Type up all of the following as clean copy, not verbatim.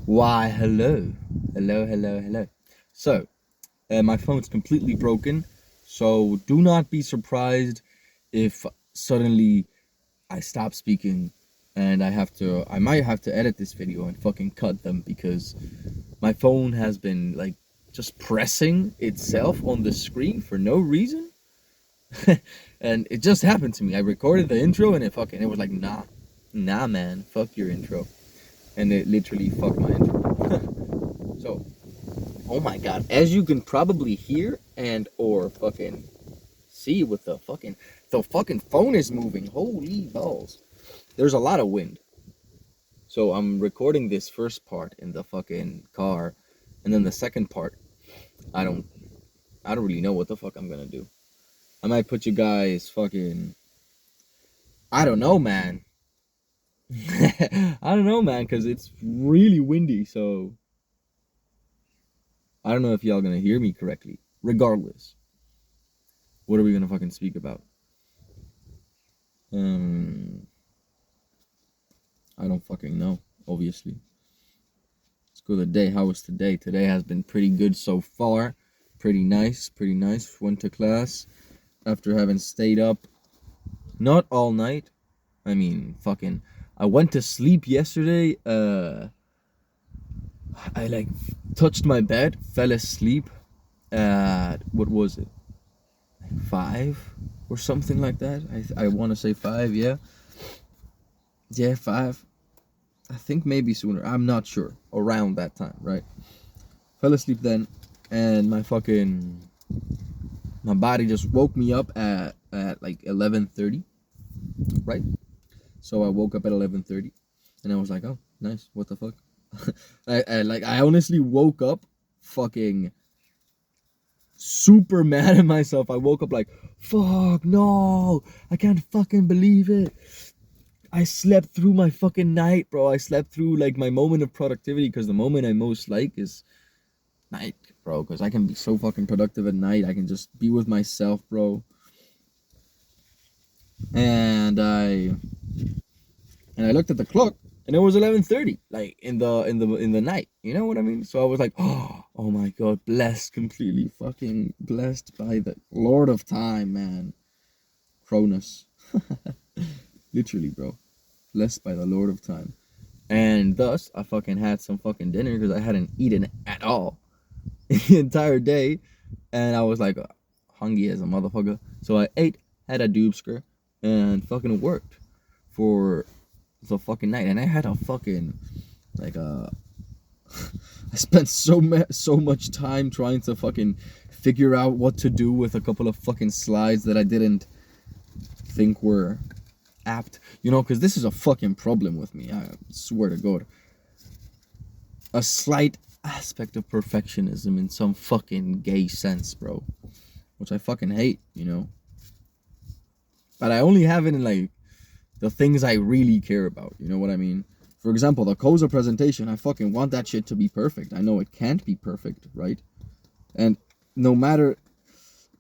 Why, hello. Hello, hello, hello. So, my phone's completely broken, so do not be surprised if suddenly I stop speaking and I might have to edit this video and fucking cut them because my phone has been like just pressing itself on the screen for no reason. And it just happened to me. I recorded the intro and it was like, nah, man, fuck your intro. And it literally fucked my intro. So, oh my god, as you can probably hear and or fucking see with the fucking phone is moving. Holy balls. There's a lot of wind. So I'm recording this first part in the fucking car, and then the second part, I don't I don't really know what the fuck I'm gonna do. I might put you guys fucking I don't know, man. I don't know, man, because it's really windy, so I don't know if y'all gonna hear me correctly. Regardless, what are we gonna fucking speak about? Um, I don't fucking know, obviously. Let's go to today. How was today? Today has been pretty good so far. Pretty nice, pretty nice. Went to class after having stayed up not all night. I mean, fucking I went to sleep yesterday. I like touched my bed, fell asleep at what was it? 5 or something like that. I want to say 5, yeah. Yeah, 5. I think maybe sooner. I'm not sure. Around that time, right? Fell asleep then, and my body just woke me up at like 11:30, right? So I woke up at 11:30, and I was like, oh, nice. What the fuck? I honestly woke up fucking super mad at myself. I woke up like, fuck, no, I can't fucking believe it. I slept through my fucking night, bro. I slept through like my moment of productivity because the moment I most like is night, bro. Because I can be so fucking productive at night. I can just be with myself, bro. And I looked at the clock and it was 11:30, like in the night. You know what I mean? So I was like, oh my god, blessed, completely fucking blessed by the Lord of Time, man. Cronus. Literally, bro. Blessed by the Lord of Time. And thus, I fucking had some fucking dinner because I hadn't eaten at all the entire day. And I was like, hungry as a motherfucker. So I ate, had a doobsker, and fucking worked for the fucking night. And I had a fucking, like, I spent so much time trying to fucking figure out what to do with a couple of fucking slides that I didn't think were apt, because this is a fucking problem with me. I swear to God. A slight aspect of perfectionism in some fucking gay sense, bro. Which I fucking hate, But I only have it in, like, the things I really care about, you know what I mean? For example, the COSA presentation, I fucking want that shit to be perfect. I know it can't be perfect, right? And no matter,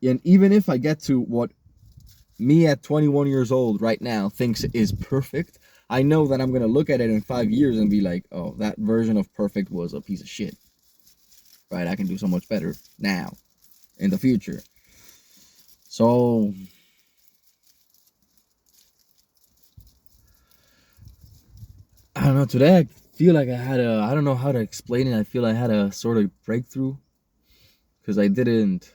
and even if I get to what me at 21 years old right now thinks is perfect, I know that I'm going to look at it in 5 years and be like, oh, that version of perfect was a piece of shit. Right? I can do so much better now, in the future. So, I don't know, today I feel like I don't know how to explain it. I feel I had a sort of breakthrough. Because I didn't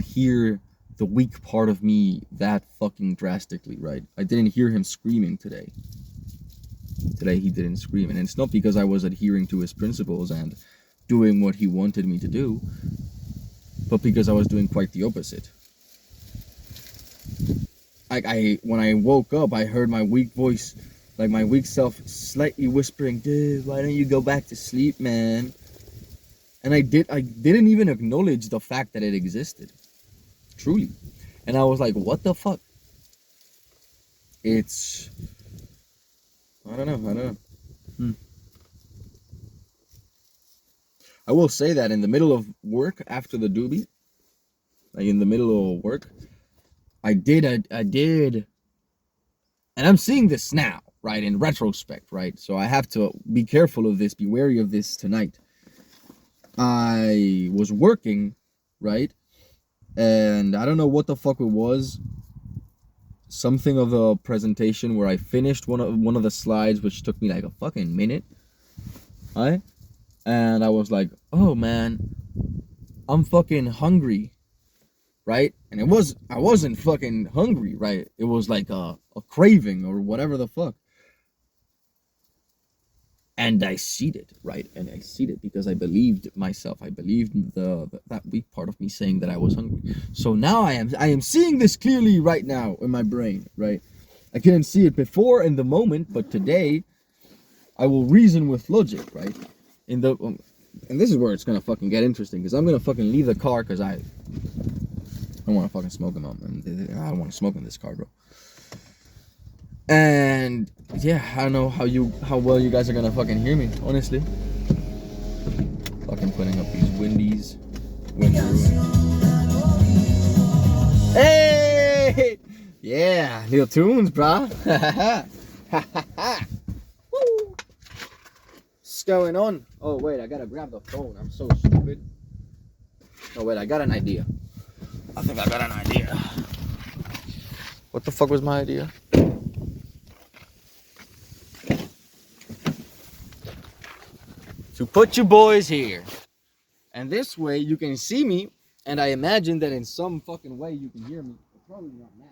hear the weak part of me that fucking drastically, right? I didn't hear him screaming today. Today he didn't scream. And it's not because I was adhering to his principles and doing what he wanted me to do, but because I was doing quite the opposite. When I woke up, I heard my weak voice, like my weak self slightly whispering, dude, why don't you go back to sleep, man? And I didn't even acknowledge the fact that it existed. Truly. And I was like, what the fuck? It's, I don't know. I will say that in the middle of work, after the doobie, like in the middle of work, I did, and I'm seeing this now, right? In retrospect, right? So I have to be careful of this, be wary of this tonight. I was working, right? And I don't know what the fuck it was. Something of a presentation where I finished one of the slides, which took me like a fucking minute, right? And I was like, oh man, I'm fucking hungry, right? And I wasn't fucking hungry, right? It was like a craving or whatever the fuck. And I seeded, right? And I seeded because I believed myself. I believed that weak part of me saying that I was hungry. So now I am seeing this clearly right now in my brain, right? I couldn't see it before in the moment, but today I will reason with logic, right? And this is where it's gonna fucking get interesting, because I'm gonna fucking leave the car because I don't want to fucking smoke him up. I don't want to smoke in this car, bro. And yeah, I don't know how well you guys are gonna fucking hear me, honestly. Fucking putting up these windies. Hey! Yeah, little tunes, brah. Woo! What's going on? Oh wait, I gotta grab the phone. I'm so stupid. Oh wait, I got an idea. I think I got an idea. What the fuck was my idea? To put you boys here. And this way you can see me, and I imagine that in some fucking way you can hear me. But probably not now.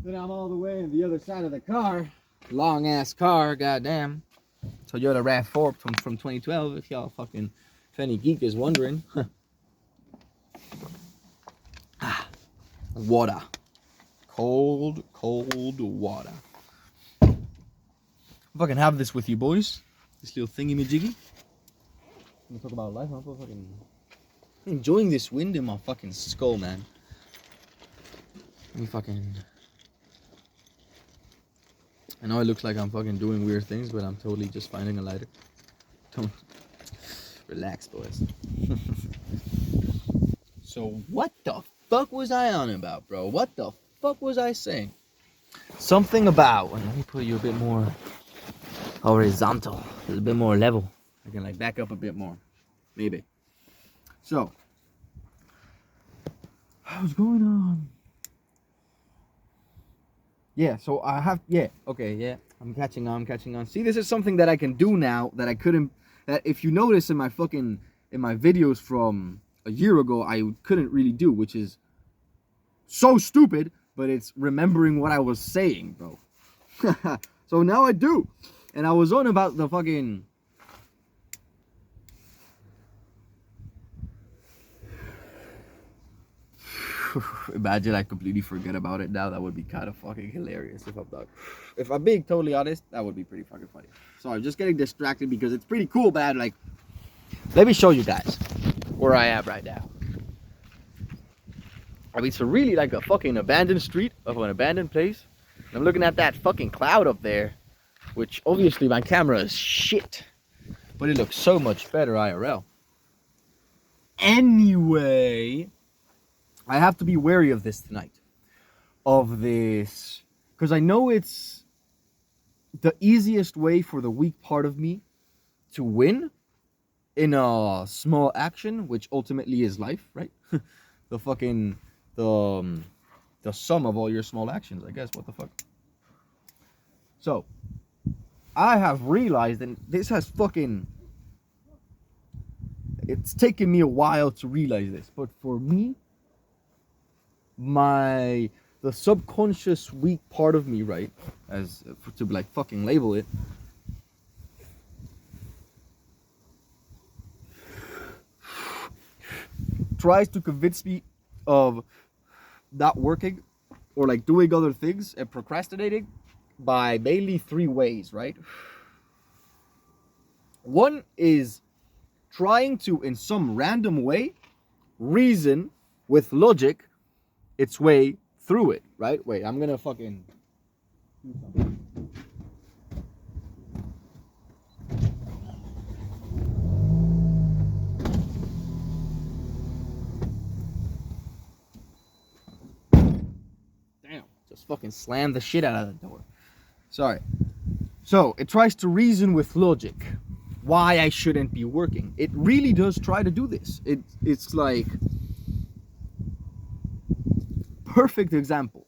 Then I'm all the way on the other side of the car. Long ass car, goddamn. Toyota RAV4 from 2012, if any geek is wondering. Water. Cold water. Fucking have this with you boys. This little thingy-majiggy. I'm gonna talk about life. I'm fucking enjoying this wind in my fucking skull, man. I know it looks like I'm fucking doing weird things, but I'm totally just finding a lighter. Don't relax, boys. So what the fuck was I on about, bro? What the fuck was I saying? Something about, let me put you a bit more horizontal, a bit more level. I can like back up a bit more, maybe. So, what's going on? Yeah, so I have, I'm catching on. See, this is something that I can do now that I couldn't, that if you notice in my videos from a year ago, I couldn't really do, which is so stupid, but it's remembering what I was saying, bro. So now I do. And I was on about the fucking... Imagine I completely forget about it now. That would be kind of fucking hilarious if I'm being totally honest, that would be pretty fucking funny. So I'm just getting distracted because it's pretty cool, man. Like, let me show you guys where I am right now. I mean, it's really like a fucking abandoned street of an abandoned place. And I'm looking at that fucking cloud up there, which obviously my camera is shit, but it looks so much better IRL. Anyway, I have to be wary of this tonight. Of this, because I know it's the easiest way for the weak part of me to win in a small action, which ultimately is life, right? The sum of all your small actions, I guess. What the fuck? So, I have realized, and this has fucking... It's taken me a while to realize this, but for me, the subconscious weak part of me, right, to like fucking label it, tries to convince me of not working or like doing other things and procrastinating by mainly three ways, right? One is trying to, in some random way, reason with logic its way through it, right? Wait, I'm gonna fucking do something. Damn, just fucking slammed the shit out of the door. Sorry. So it tries to reason with logic why I shouldn't be working. It really does try to do this. It's like, perfect example.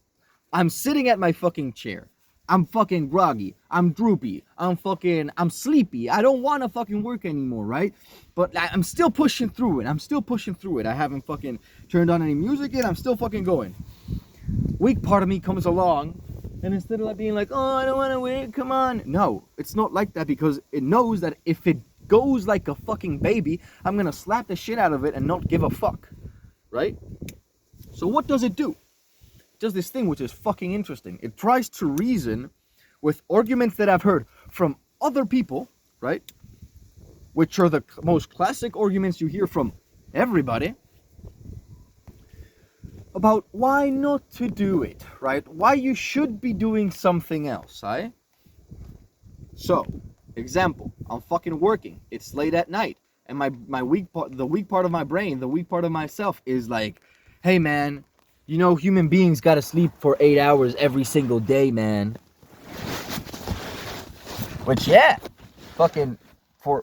I'm sitting at my fucking chair. I'm fucking groggy. I'm droopy. I'm sleepy. I don't want to fucking work anymore, right? But I'm still pushing through it. I haven't fucking turned on any music yet. I'm still fucking going. Weak part of me comes along, and instead of being like, oh, I don't want to wait, come on. No, it's not like that, because it knows that if it goes like a fucking baby, I'm going to slap the shit out of it and not give a fuck, right? So what does it do? It does this thing which is fucking interesting. It tries to reason with arguments that I've heard from other people, right? Which are the most classic arguments you hear from everybody, about why not to do it, right? Why you should be doing something else, right? So, example, I'm fucking working. It's late at night, and my weak part, the weak part of my brain, the weak part of myself is like, hey man, you know human beings gotta sleep for 8 hours every single day, man. Which, yeah, fucking for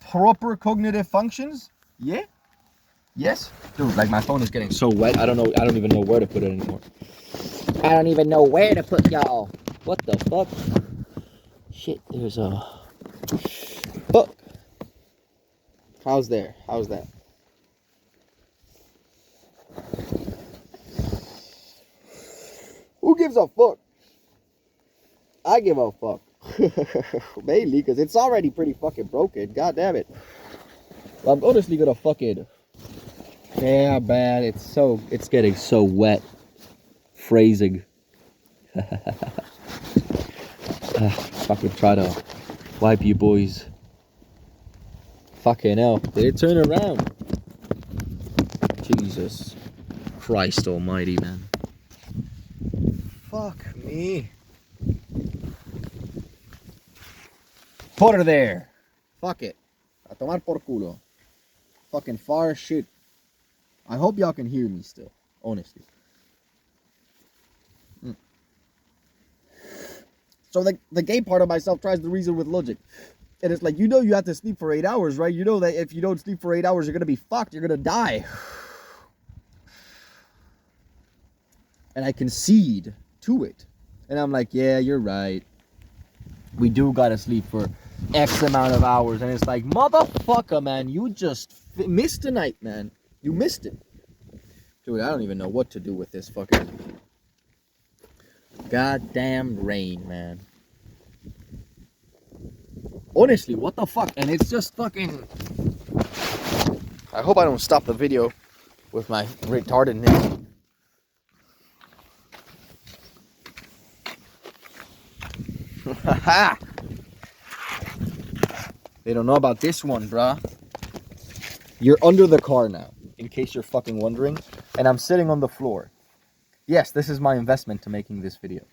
proper cognitive functions, yeah. Yes? Dude, like my phone is getting so wet, I don't even know where to put it anymore. I don't even know where to put y'all. What the fuck? Shit, there's a book. How's that? Who gives a fuck? I give a fuck. Mainly because it's already pretty fucking broken. God damn it. Well, I'm honestly gonna fucking... Yeah, man, it's getting so wet. Phrasing. Fucking try to wipe you boys. Fucking hell. Did it turn around? Jesus Christ almighty, man. Fuck me. Put her there. Fuck it. A tomar por culo. Fucking far as shit. I hope y'all can hear me still. Honestly. So the gay part of myself tries to reason with logic. And it's like, you know you have to sleep for 8 hours, right? You know that if you don't sleep for 8 hours, you're going to be fucked. You're going to die. And I concede to it. And I'm like, yeah, you're right. We do got to sleep for X amount of hours. And it's like, motherfucker, man, you just missed the night, man. You missed it. Dude, I don't even know what to do with this fucking goddamn rain, man. Honestly, what the fuck? And it's just fucking... I hope I don't stop the video with my retardedness. Haha! They don't know about this one, bruh. You're under the car now, in case you're fucking wondering. And I'm sitting on the floor. Yes, this is my investment to making this video.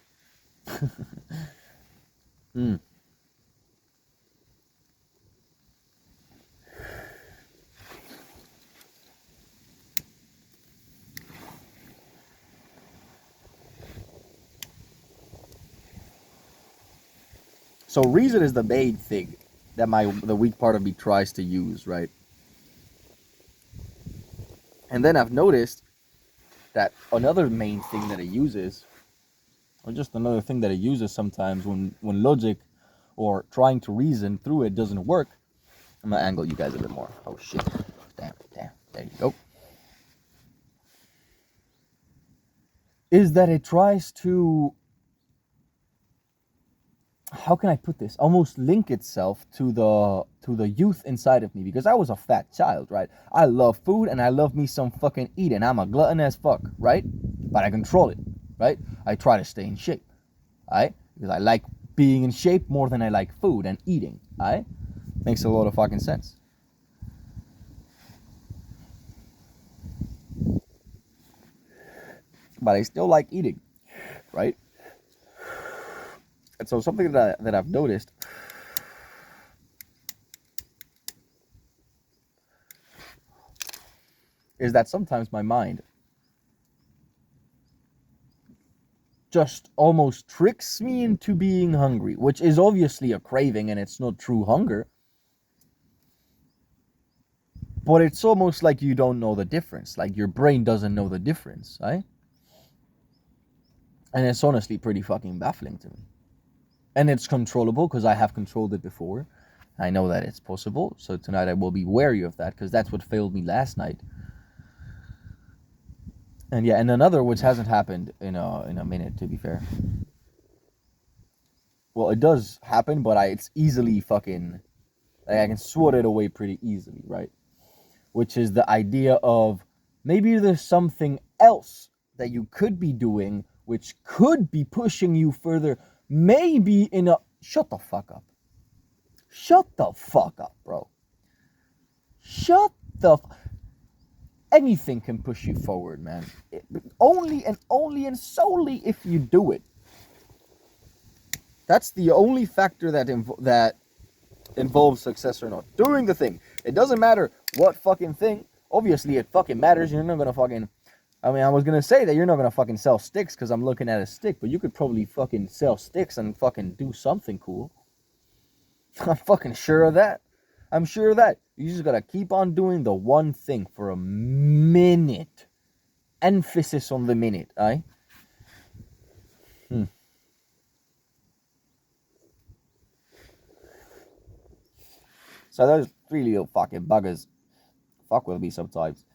So reason is the main thing that the weak part of me tries to use, right? And then I've noticed that another main thing that it uses, or just another thing that it uses sometimes when logic or trying to reason through it doesn't work. I'm gonna angle you guys a bit more. Oh shit. Damn. There you go. Is that it tries to, how can I put this? Almost link itself to the youth inside of me, because I was a fat child, right? I love food and I love me some fucking eating. I'm a glutton as fuck, right? But I control it, right? I try to stay in shape, right? Because I like being in shape more than I like food and eating, right? Makes a lot of fucking sense. But I still like eating, right? And so something that I've noticed is that sometimes my mind just almost tricks me into being hungry, which is obviously a craving and it's not true hunger. But it's almost like you don't know the difference. Like your brain doesn't know the difference, right? And it's honestly pretty fucking baffling to me. And it's controllable because I have controlled it before. I know that it's possible. So tonight I will be wary of that because that's what failed me last night. And yeah, and another which hasn't happened in a minute, to be fair. Well, it does happen, but it's easily fucking... Like, I can swat it away pretty easily, right? Which is the idea of maybe there's something else that you could be doing which could be pushing you further, maybe in a... Shut the fuck up. Shut the fuck up, bro. Shut the... Anything can push you forward, man. Only and solely if you do it. That's the only factor that involves success or not. Doing the thing. It doesn't matter what fucking thing. Obviously, it fucking matters. You're not gonna fucking... I mean, I was gonna say that you're not gonna fucking sell sticks because I'm looking at a stick, but you could probably fucking sell sticks and fucking do something cool. I'm fucking sure of that. I'm sure of that. You just gotta keep on doing the one thing for a minute. Emphasis on the minute, aye? So those three little fucking buggers fuck with me sometimes.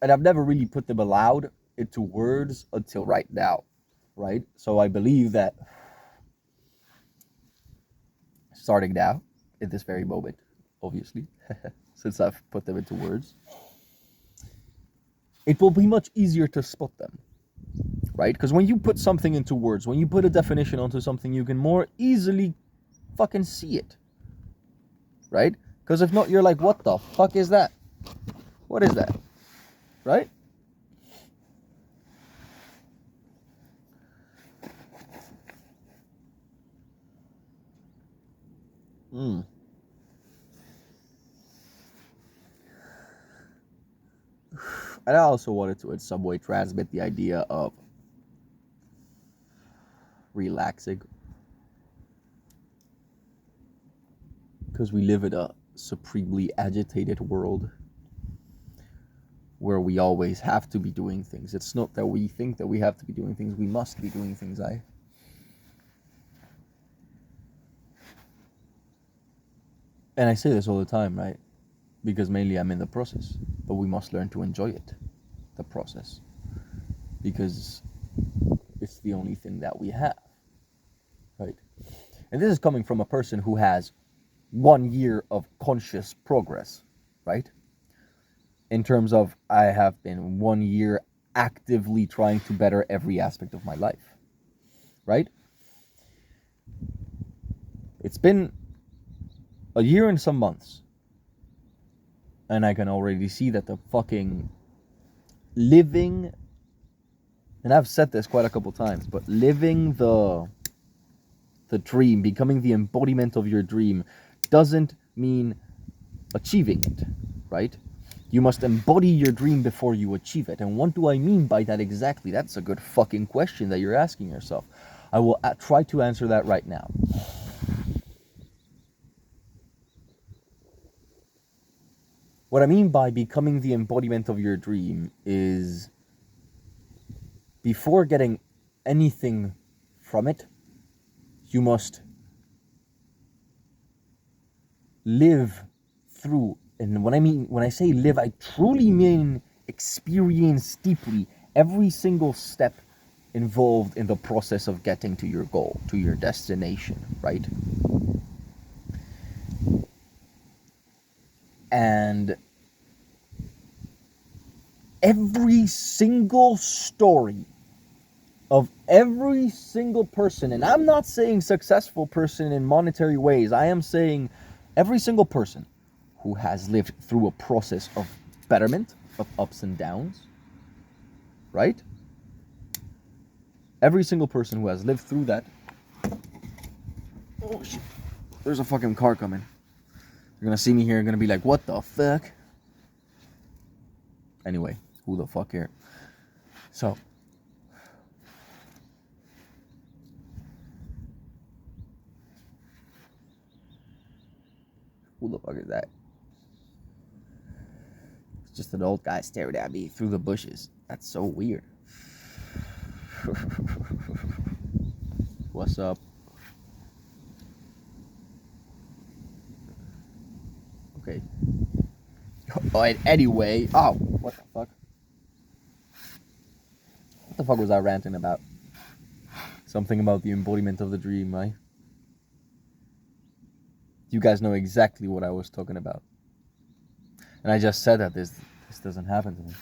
And I've never really put them aloud into words until right now, right? So I believe that starting now, at this very moment, obviously, since I've put them into words, it will be much easier to spot them, right? Because when you put something into words, when you put a definition onto something, you can more easily fucking see it, right? Because if not, you're like, what the fuck is that? What is that? Right? And I also wanted to in some way transmit the idea of relaxing. Because we live in a supremely agitated world where we always have to be doing things. It's not that we think that we have to be doing things, we must be doing things, aye? And I say this all the time, right? Because mainly I'm in the process. But we must learn to enjoy it, the process. Because it's the only thing that we have, right? And this is coming from a person who has 1 year of conscious progress, right? In terms of, I have been 1 year actively trying to better every aspect of my life, right? It's been a year and some months, and I can already see that the fucking living, and I've said this quite a couple times, but living the dream, becoming the embodiment of your dream, doesn't mean achieving it, right? You must embody your dream before you achieve it. And what do I mean by that exactly? That's a good fucking question that you're asking yourself. I will try to answer that right now. What I mean by becoming the embodiment of your dream is before getting anything from it, you must live through. And when I say live, I truly mean experience deeply every single step involved in the process of getting to your goal, to your destination, right? And every single story of every single person, and I'm not saying successful person in monetary ways, I am saying every single person who has lived through a process of betterment, of ups and downs, right? Every single person who has lived through that. Oh shit. There's a fucking car coming. You're gonna see me here, you're gonna be like, what the fuck? Anyway, who the fuck here? So, Who the fuck is that? It's just an old guy staring at me through the bushes. That's so weird. What's up? Okay. Oh, and anyway. Oh, what the fuck? What the fuck was I ranting about? Something about the embodiment of the dream, right? You guys know exactly what I was talking about. And I just said that this doesn't happen to me.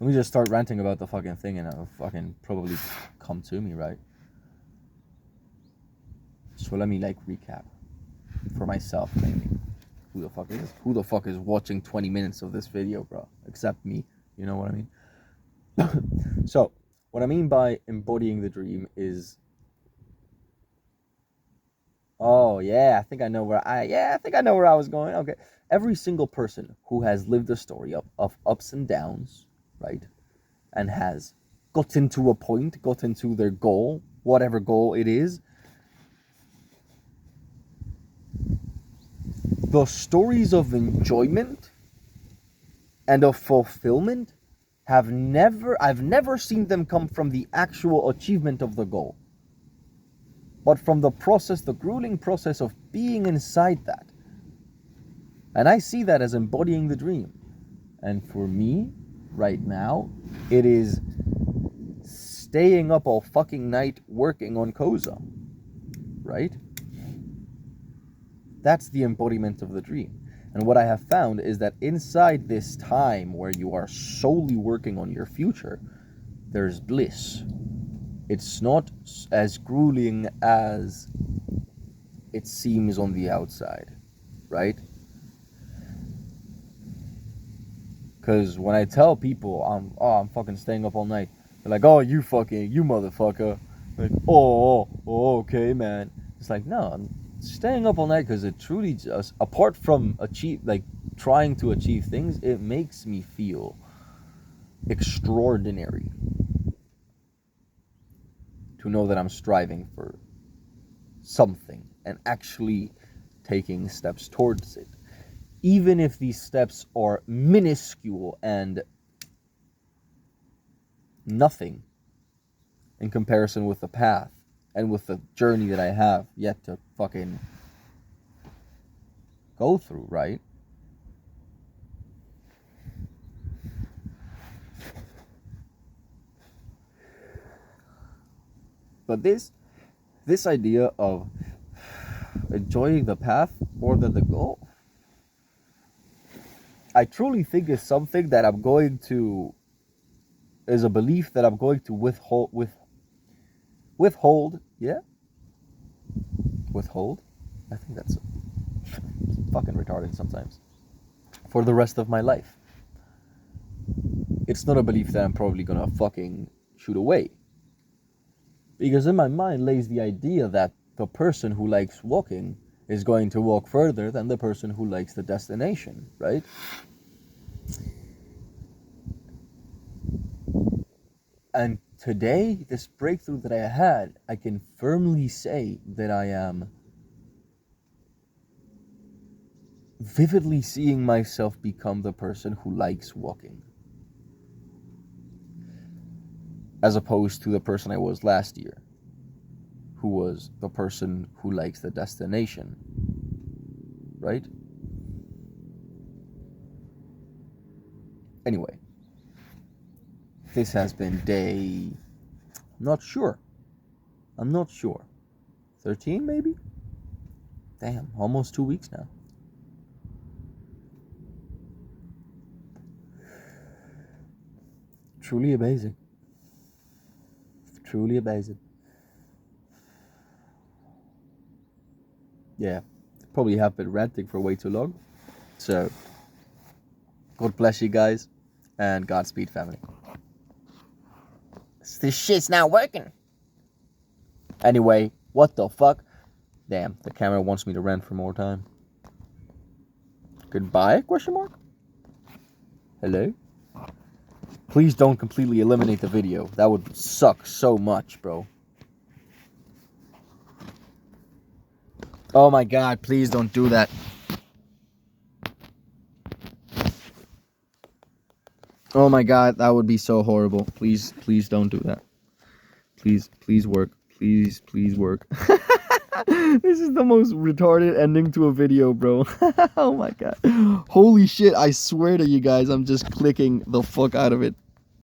Let me just start ranting about the fucking thing and it'll fucking probably come to me, right? So let me like recap for myself mainly. Who the fuck is watching 20 minutes of this video, bro? Except me. You know what I mean? So, what I mean by embodying the dream is, oh yeah, I think I know where I was going. Okay. Every single person who has lived a story of ups and downs, right? And has gotten to a point, gotten to their goal, whatever goal it is. The stories of enjoyment and of fulfillment I've never seen them come from the actual achievement of the goal, but from the process, the grueling process of being inside that. And I see that as embodying the dream. And for me, right now, it is staying up all fucking night working on Koza, right? That's the embodiment of the dream. And what I have found is that inside this time where you are solely working on your future, there's bliss. It's not as grueling as it seems on the outside, right? Because when I tell people I'm fucking staying up all night, they're like, oh, you motherfucker. Like, oh, okay, man. It's like, no, I'm staying up all night because it truly just, apart from trying to achieve things, it makes me feel extraordinary to know that I'm striving for something and actually taking steps towards it. Even if these steps are minuscule and nothing in comparison with the path and with the journey that I have yet to fucking go through, right? But this idea of enjoying the path more than the goal, I truly think is something that is a belief that I'm going to withhold, yeah? Withhold? I think that's fucking retarded sometimes. For the rest of my life. It's not a belief that I'm probably gonna fucking shoot away. Because in my mind lays the idea that the person who likes walking is going to walk further than the person who likes the destination, right? And today, this breakthrough that I had, I can firmly say that I am vividly seeing myself become the person who likes walking, as opposed to the person I was last year, who was the person who likes the destination, right? Anyway, this has been day, I'm not sure, 13 maybe? Damn, almost 2 weeks now. Truly amazing. Truly amazing. Yeah, probably have been ranting for way too long. So, God bless you guys, and Godspeed, family. This shit's not working. Anyway, what the fuck? Damn, the camera wants me to rant for more time. Goodbye? Question mark? Hello? Please don't completely eliminate the video. That would suck so much, bro. Oh my god, please don't do that. Oh my god, that would be so horrible. Please, please don't do that. Please, please work. Please, please work. This is the most retarded ending to a video, bro. Oh my god. Holy shit, I swear to you guys, I'm just clicking the fuck out of it.